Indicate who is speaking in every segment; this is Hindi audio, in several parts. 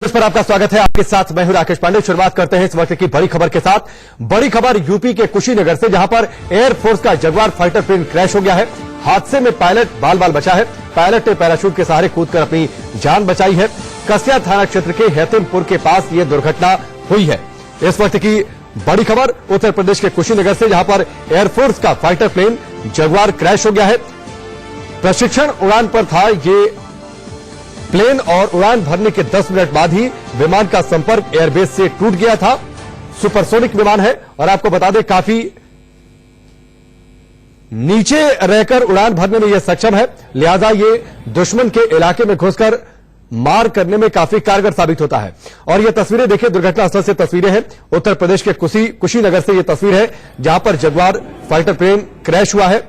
Speaker 1: इस पर आपका स्वागत है। आपके साथ मैं हूं राकेश पांडे। शुरुआत करते हैं इस वक्त की बड़ी खबर के साथ। बड़ी खबर यूपी के कुशीनगर से, जहां पर एयरफोर्स का जगुआर फाइटर प्लेन क्रैश हो गया है। हादसे में पायलट बाल बाल बचा है। पायलट ने पैराशूट के सहारे कूदकर अपनी जान बचाई है। कसिया थाना क्षेत्र के हेतिमपुर के पास यह दुर्घटना हुई है। इस वक्त की बड़ी खबर उत्तर प्रदेश के कुशीनगर से, जहां पर एयरफोर्स का फाइटर प्लेन जगुआर क्रैश हो गया है। प्रशिक्षण उड़ान पर था ये प्लेन और उड़ान भरने के 10 मिनट बाद ही विमान का संपर्क एयरबेस से टूट गया था। सुपरसोनिक विमान है और आपको बता दें काफी नीचे रहकर उड़ान भरने में यह सक्षम है, लिहाजा ये दुश्मन के इलाके में घुसकर मार करने में काफी कारगर साबित होता है। और ये तस्वीरें देखिए, दुर्घटना स्थल से तस्वीरें हैं। उत्तर प्रदेश के कुशीनगर से यह तस्वीर है, जहां पर जगुआर फाइटर प्लेन क्रैश हुआ है।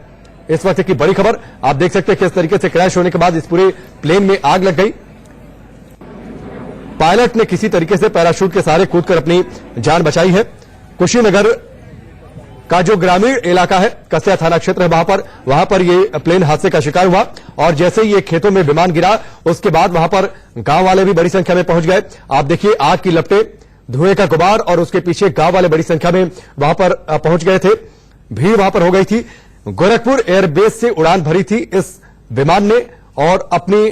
Speaker 1: इस वक्त की बड़ी खबर आप देख सकते हैं किस तरीके से क्रैश होने के बाद इस पूरे प्लेन में आग लग गई। पायलट ने किसी तरीके से पैराशूट के सहारे कूदकर अपनी जान बचाई है। कुशीनगर का जो ग्रामीण इलाका है, कसिया थाना क्षेत्र है, वहां पर ये प्लेन हादसे का शिकार हुआ। और जैसे ही ये खेतों में विमान गिरा, उसके बाद वहां पर गांव वाले भी बड़ी संख्या में पहुंच गए। आप देखिए आग की लपटें, धुएं का गुबार, और उसके पीछे गांव वाले बड़ी संख्या में वहां पर पहुंच गए थे। भीड़ वहां पर हो गई थी। गोरखपुर एयरबेस से उड़ान भरी थी इस विमान ने और अपनी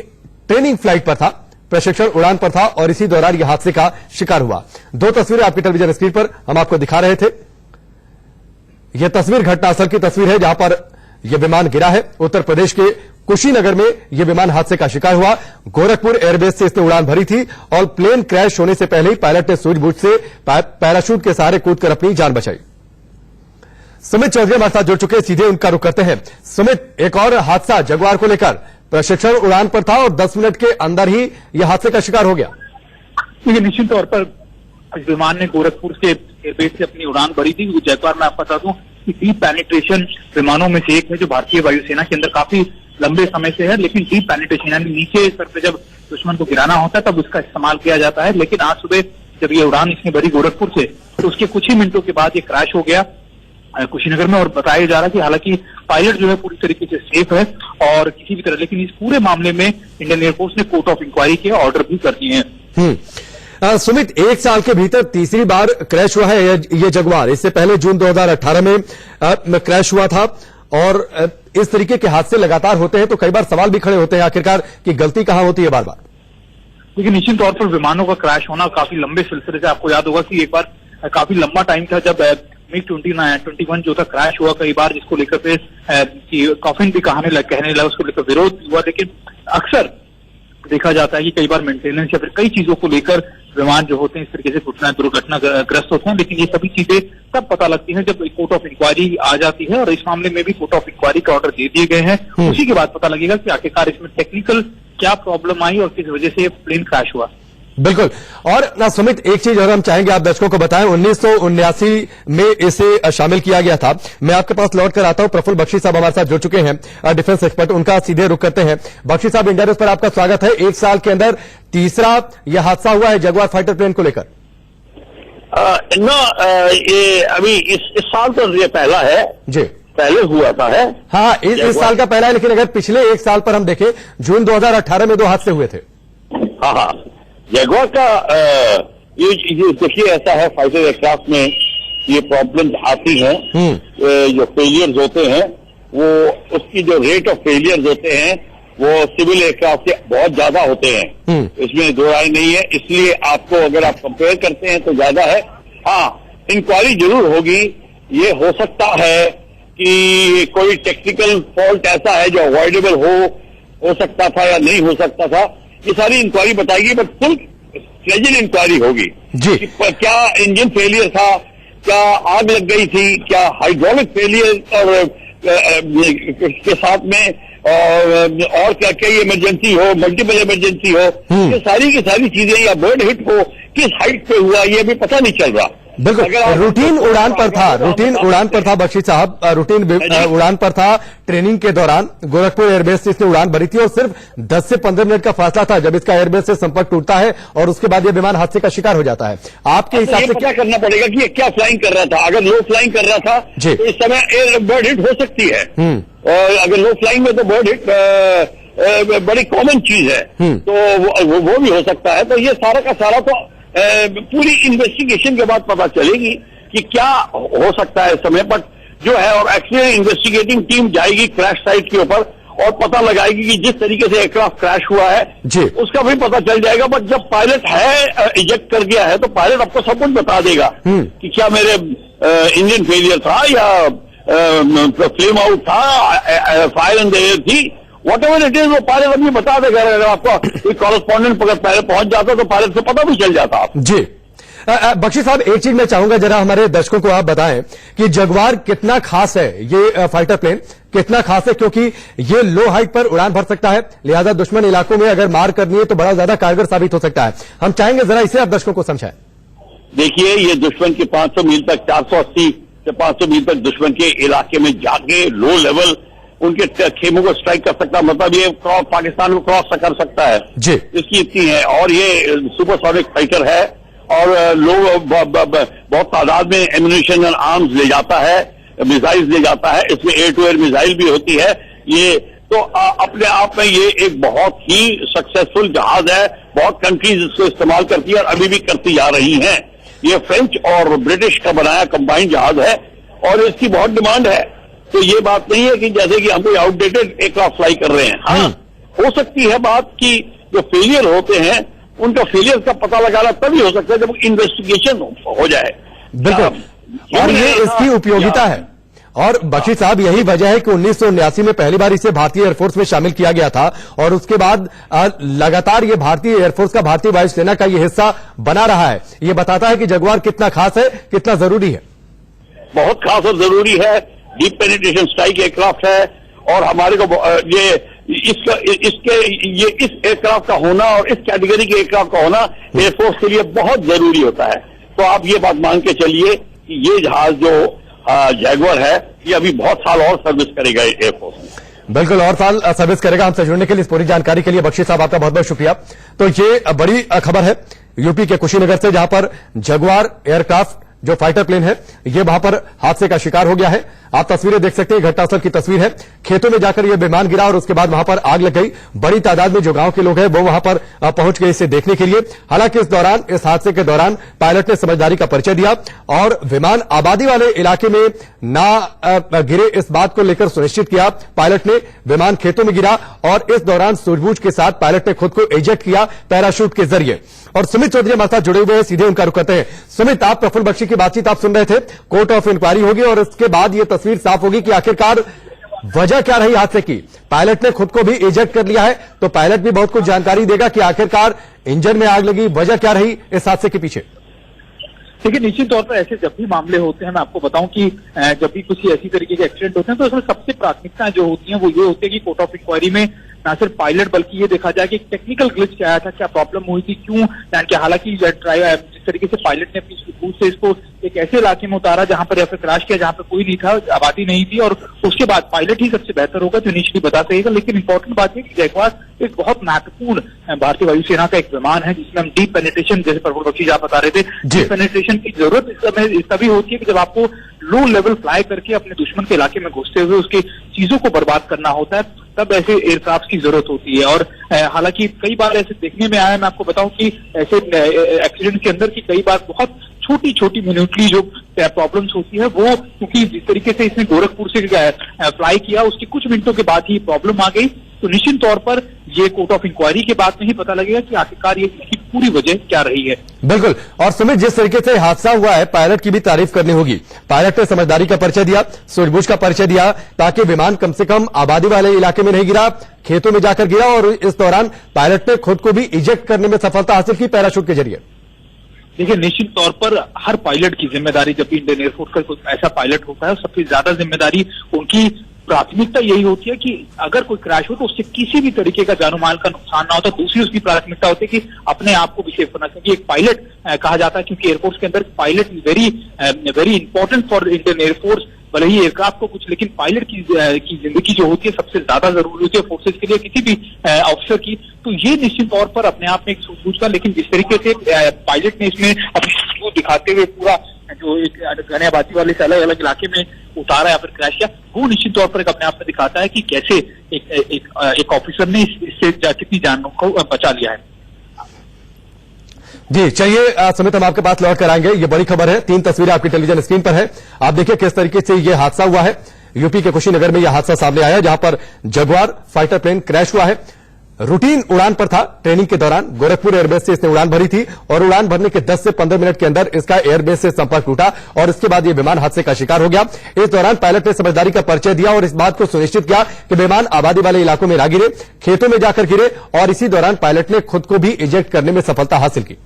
Speaker 1: ट्रेनिंग फ्लाइट पर था, प्रशिक्षण उड़ान पर था, और इसी दौरान यह हादसे का शिकार हुआ। दो तस्वीरें आपकी टेलीविजन स्क्रीन पर हम आपको दिखा रहे थे। यह तस्वीर घटनास्थल की तस्वीर है, जहां पर यह विमान गिरा है। उत्तर प्रदेश के कुशीनगर में यह विमान हादसे का शिकार हुआ। गोरखपुर एयरबेस से इसने उड़ान भरी थी और प्लेन क्रैश होने से पहले ही पायलट ने सूझबूझ से पैराशूट के सहारे कूदकर अपनी जान बचाई। सुमित चौधरी हमारे साथ जुड़ चुके हैं, सीधे उनका रुख करते हैं। सुमित, एक और हादसा जगुआर को लेकर, प्रशिक्षण उड़ान पर था और 10 मिनट के अंदर ही यह हादसे का शिकार हो गया।
Speaker 2: देखिए, निश्चित तौर पर इस विमान ने गोरखपुर से एयरबेस से अपनी उड़ान भरी थी। जगुआर में आपको बता दूं कि डीप पेनिट्रेशन विमानों में से एक है, जो भारतीय वायुसेना के अंदर काफी लंबे समय से है। लेकिन डीप पेनिट्रेशन यानी नीचे स्तर पर जब दुश्मन को गिराना होता है तब उसका इस्तेमाल किया जाता है। लेकिन आज सुबह जब ये उड़ान इसने भरी गोरखपुर से, तो उसके कुछ ही मिनटों के बाद ये क्रैश हो गया कुशीनगर में। और बताया जा रहा है कि हालांकि पायलट जो है पूरी तरीके से सेफ है और किसी भी तरह, लेकिन इस पूरे मामले में इंडियन एयरफोर्स ने कोर्ट ऑफ इंक्वायरी के ऑर्डर भी कर दिए हैं।
Speaker 1: सुमित, एक साल के भीतर तीसरी बार क्रैश हुआ है ये जगुआर। इससे पहले जून 2018 में क्रैश हुआ था। और इस तरीके के हादसे लगातार होते हैं तो कई बार सवाल भी खड़े होते हैं आखिरकार कि गलती कहां होती है बार बार।
Speaker 2: लेकिन निश्चित तौर पर विमानों का क्रैश होना काफी लंबे सिलसिले से, आपको याद होगा कि एक बार काफी लंबा टाइम था जब मिग 21 जो था क्रैश हुआ कई बार, जिसको लेकर फिर कॉफिन भी कहने लगा, उसको लेकर विरोध हुआ। लेकिन अक्सर देखा जाता है कि कई बार मेंटेनेंस या फिर कई चीजों को लेकर विमान जो होते हैं इस तरीके से दुर्घटनाग्रस्त होते हैं। लेकिन ये सभी चीजें तब पता लगती हैं जब कोर्ट ऑफ इंक्वायरी आ जाती है, और इस मामले में भी कोर्ट ऑफ इंक्वायरी का ऑर्डर दे दिए गए हैं। उसी के बाद पता लगेगा कि आखिरकार इसमें टेक्निकल क्या प्रॉब्लम आई और किस वजह से प्लेन क्रैश हुआ।
Speaker 1: बिल्कुल। और ना सुमित, एक चीज और हम चाहेंगे आप दर्शकों को बताएं, 1979 में इसे शामिल किया गया था। मैं आपके पास लौट कर आता हूं। प्रफुल्ल बख्शी साहब हमारे साथ जुड़ चुके हैं, डिफेंस एक्सपर्ट, उनका सीधे रुख करते हैं। बख्शी साहब, इंडिया न्यूज पर आपका स्वागत है। एक साल के अंदर तीसरा यह हादसा हुआ है जगुआर फाइटर प्लेन को लेकर।
Speaker 3: ये अभी इस साल तो ये पहला है
Speaker 1: जी,
Speaker 3: पहले हुआ था है।
Speaker 1: हाँ, इस साल का पहला है। लेकिन अगर पिछले एक साल पर हम देखें, जून 2018 में 2 हादसे हुए थे।
Speaker 3: हाँ, जगुआर का ये देखिए ऐसा है, फाइटर एयरक्राफ्ट में ये प्रॉब्लम्स आती हैं। जो फेलियर्स होते हैं वो उसकी जो रेट ऑफ फेलियर्स होते हैं वो सिविल एयरक्राफ्ट से बहुत ज्यादा होते हैं, इसमें दो राय नहीं है। इसलिए आपको अगर आप कंपेयर करते हैं तो ज्यादा है। हाँ, इंक्वायरी जरूर होगी। ये हो सकता है कि कोई टेक्निकल फॉल्ट ऐसा है जो अवॉइडेबल हो सकता था या नहीं हो सकता था, ये सारी इंक्वायरी बताएगी। बट फुल फ्लेजेड इंक्वायरी होगी
Speaker 1: जी।
Speaker 3: क्या इंजन फेलियर था, क्या आग लग गई थी, क्या हाइड्रोलिक फेलियर और के साथ में और क्या क्या इमरजेंसी हो, मल्टीपल इमरजेंसी हो, ये सारी की सारी चीजें, या बर्ड हिट हो, किस हाइट पे हुआ ये भी पता नहीं चल रहा।
Speaker 1: बिल्कुल, रूटीन उड़ान पर था बख्शी साहब, रूटीन उड़ान पर था। ट्रेनिंग के दौरान गोरखपुर एयरबेस से इसने उड़ान भरी थी और सिर्फ 10 से 15 मिनट का फासला था जब इसका एयरबेस से संपर्क टूटता है और उसके बाद यह विमान हादसे का शिकार हो जाता है। आपके हिसाब से क्या
Speaker 3: करना पड़ेगा कि ये क्या फ्लाइंग कर रहा था? अगर लो फ्लाइंग कर रहा था तो इस समय बर्ड हिट हो सकती है, और अगर लो फ्लाइंग में तो बर्ड हिट बड़ी कॉमन चीज है, तो वो भी हो सकता है। तो ये सारा का सारा तो पूरी इन्वेस्टिगेशन के बाद पता चलेगी कि क्या हो सकता है इस समय पर जो है। और एक्चुअली इन्वेस्टिगेटिंग टीम जाएगी क्रैश साइट के ऊपर और पता लगाएगी कि जिस तरीके से एयरक्राफ्ट क्रैश हुआ है उसका भी पता चल जाएगा। बट जब पायलट है इजेक्ट कर गया है तो पायलट आपको सब कुछ बता देगा कि क्या मेरे इंजन फेलियर था या फ्लेम आउट था, फायर एंड एयर थी, वॉट एवर इट इज, वो पायलट अपनी बता देगा। अगर आपका कोई कॉरेस्पॉन्डेंट अगर पहले पहुंच जाता तो पायलट से पता भी चल जाता।
Speaker 1: जी बख्शी साहब, एक चीज मैं चाहूंगा जरा हमारे दर्शकों को आप बताएं कि जगुआर कितना खास है, ये फाइटर प्लेन कितना खास है, क्योंकि ये लो हाइट पर उड़ान भर सकता है, लिहाजा दुश्मन इलाकों में अगर मार करनी है तो बड़ा ज्यादा कारगर साबित हो सकता है। हम चाहेंगे जरा इसे आप दर्शकों को समझाएं।
Speaker 3: देखिए, ये दुश्मन के 500 मील तक, 480 से 500 मील तक दुश्मन के इलाके में जाके लो लेवल उनके खेमों को स्ट्राइक कर सकता है। मतलब ये पाकिस्तान को क्रॉस कर सकता है जी, इसकी इतनी है। और ये सुपरसोनिक फाइटर है और लोग बहुत तादाद में एम्यूनिशन और आर्म्स ले जाता है, मिसाइल्स ले जाता है। इसमें एयर टू एयर मिसाइल भी होती है। ये तो अपने आप में ये एक बहुत ही सक्सेसफुल जहाज है। बहुत कंट्रीज इसको इस्तेमाल करती है और अभी भी करती जा रही हैं। ये फ्रेंच और ब्रिटिश का बनाया कंबाइंड जहाज है और इसकी बहुत डिमांड है। तो ये बात नहीं है कि जैसे कि हम कोई आउटडेटेड एयरक्राफ्ट फ्लाई कर रहे हैं। हाँ, हो सकती है बात कि जो फेलियर होते हैं उनका फेलियर का पता लगाना तभी हो सकता है जब इन्वेस्टिगेशन हो जाए।
Speaker 1: बिल्कुल, और ये इसकी उपयोगिता है। और बख्शी साहब, यही वजह है कि 1979 में पहली बार इसे भारतीय एयरफोर्स में शामिल किया गया था और उसके बाद लगातार ये भारतीय एयरफोर्स का, भारतीय वायुसेना का ये हिस्सा बना रहा है। ये बताता है कि जगुआर कितना खास है, कितना जरूरी है।
Speaker 3: बहुत खास और जरूरी है। डीप पेनिट्रेशन स्ट्राइक एयरक्राफ्ट है और हमारे को ये इस एयरक्राफ्ट का होना और इस कैटेगरी के एयरक्राफ्ट का होना एयरफोर्स के लिए बहुत जरूरी होता है। तो आप ये बात मान के चलिए कि ये जहाज जो जैगुआर है ये अभी बहुत साल और सर्विस करेगा एयरफोर्स में।
Speaker 1: बिल्कुल, और साल सर्विस करेगा। हमसे जुड़ने के लिए, इस पूरी जानकारी के लिए बख्शी साहब आपका बहुत बहुत शुक्रिया। तो ये बड़ी खबर है यूपी के कुशीनगर से, जहां पर जगुआर एयरक्राफ्ट जो फाइटर प्लेन है ये वहां पर हादसे का शिकार हो गया है। आप तस्वीरें देख सकते हैं, घटनास्थल की तस्वीर है। खेतों में जाकर यह विमान गिरा और उसके बाद वहां पर आग लग गई। बड़ी तादाद में जो गांव के लोग हैं वो वहां पर पहुंच गए इसे देखने के लिए। हालांकि इस हादसे के दौरान पायलट ने समझदारी का परिचय दिया और विमान आबादी वाले इलाके में ना गिरे, इस बात को लेकर सुनिश्चित किया पायलट ने। विमान खेतों में गिरा और इस दौरान सूझबूझ के साथ पायलट ने खुद को इजेक्ट किया पैराशूट के जरिए। और सुमित चौधरी हमारे साथ जुड़े हुए हैं, सीधे उनका रुख करते हैं। सुमित, आप प्रफुल्ल बख्शी की बातचीत आप सुन रहे थे। कोर्ट ऑफ इंक्वायरी होगी और इसके बाद ये तस्वीर साफ होगी कि आखिरकार वजह क्या रही हादसे की। पायलट ने खुद को भी इजेक्ट कर लिया है, तो पायलट भी बहुत कुछ जानकारी देगा कि आखिरकार इंजन में आग लगी, वजह क्या रही इस हादसे के पीछे।
Speaker 2: देखिए, निश्चित तौर पर ऐसे जब भी मामले होते हैं, मैं आपको बताऊं कि जब भी कुछ ऐसी तरीके के एक्सीडेंट होते हैं तो उसमें सबसे प्राथमिकताएं जो होती हैं वो ये होती है कि कोर्ट ऑफ इंक्वायरी में ना सिर्फ पायलट बल्कि ये देखा जाए कि टेक्निकल ग्लिच क्या आया था, क्या प्रॉब्लम हुई थी, क्यों। हालांकि जिस तरीके से पायलट ने अपनी सूझबूझ से इसको एक ऐसे इलाके में उतारा जहां पर या फिर क्रैश किया जहां पर कोई नहीं था, आबादी नहीं थी, और उसके बाद पायलट ही सबसे बेहतर होगा तो इनिशियली बता सकेगा। लेकिन इंपॉर्टेंट बात है कि जैगुआर एक बहुत महत्वपूर्ण भारतीय वायुसेना का एक विमान है जिसमें हम डीप पेनिट्रेशन, जैसे प्रफुल्ल बख्शी आप बता रहे थे, डीप पेनिट्रेशन की जरूरत इस समय तभी होती है कि जब आपको लो लेवल फ्लाई करके अपने दुश्मन के इलाके में घुसते हुए उसकी चीजों को बर्बाद करना होता है, तब ऐसे एयरक्राफ्ट की जरूरत होती है। और हालांकि कई बार ऐसे देखने में आया, मैं आपको बताऊं कि ऐसे एक्सीडेंट के अंदर की कई बार बहुत छोटी छोटी मिनटली जो प्रॉब्लम्स होती है वो, क्योंकि जिस तरीके से इसने गोरखपुर से फ्लाई किया उसके कुछ मिनटों के बाद ही प्रॉब्लम आ गई। तो निश्चित तौर पर ये कोर्ट ऑफ इंक्वायरी के बाद में ही पता लगेगा कि आखिरकार ये इसकी पूरी वजह क्या रही है।
Speaker 1: बिल्कुल, और सुमित, जिस तरीके से हादसा हुआ है पायलट की भी तारीफ करनी होगी। पायलट ने समझदारी का परिचय दिया, सूझबूझ का परिचय दिया, ताकि विमान कम से कम आबादी वाले इलाके में नहीं गिरा, खेतों में जाकर गिरा। और इस दौरान पायलट ने खुद को भी इजेक्ट करने में सफलता हासिल की पैराशूट के जरिए।
Speaker 2: देखिए, निश्चित तौर पर हर पायलट की जिम्मेदारी, जब भी इंडियन एयरफोर्स का कोई ऐसा पायलट होता है, सबसे ज्यादा जिम्मेदारी उनकी प्राथमिकता यही होती है कि अगर कोई क्रैश हो तो उससे किसी भी तरीके का जानो माल का नुकसान ना हो। तो दूसरी उसकी प्राथमिकता होती है कि अपने आप को भी सेफ करना, क्योंकि एक पायलट कहा जाता है, क्योंकि एयरफोर्स के अंदर pilot very important for Indian air force. भले ही एयरक्राफ्ट को कुछ, लेकिन पायलट की जिंदगी जो होती है सबसे ज्यादा जरूरी होती है फोर्सेज के लिए, किसी भी ऑफिसर की। तो ये निश्चित तौर पर अपने आप में एक सूझबूझ का, लेकिन जिस तरीके से पायलट ने इसमें अपनी सूझबूझ दिखाते हुए पूरा जो एक घने आबादी वाले से अलग अलग इलाके में उतारा या फिर क्रैश किया, वो निश्चित तौर पर एक अपने आप में दिखाता है कि कैसे एक ऑफिसर ने इससे कितनी जानों को बचा लिया है।
Speaker 1: जी चलिए सुमित, हम आपके पास लौट कर आएंगे। ये बड़ी खबर है, 3 तस्वीरें आपकी टेलीविजन स्क्रीन पर है। आप देखिए किस तरीके से यह हादसा हुआ है। यूपी के कुशीनगर में यह हादसा सामने आया जहां पर जगुआर फाइटर प्लेन क्रैश हुआ है। रूटीन उड़ान पर था। ट्रेनिंग के दौरान गोरखपुर एयरबेस से इसने उड़ान भरी थी और उड़ान भरने के 10 से 15 मिनट के अंदर इसका एयरबेस से संपर्क टूटा और इसके बाद यह विमान हादसे का शिकार हो गया। इस दौरान पायलट ने समझदारी का परिचय दिया और इस बात को सुनिश्चित किया कि विमान आबादी वाले इलाकों में ना गिरे, खेतों में जाकर गिरे और इसी दौरान पायलट ने खुद को भी इजेक्ट करने में सफलता हासिल की।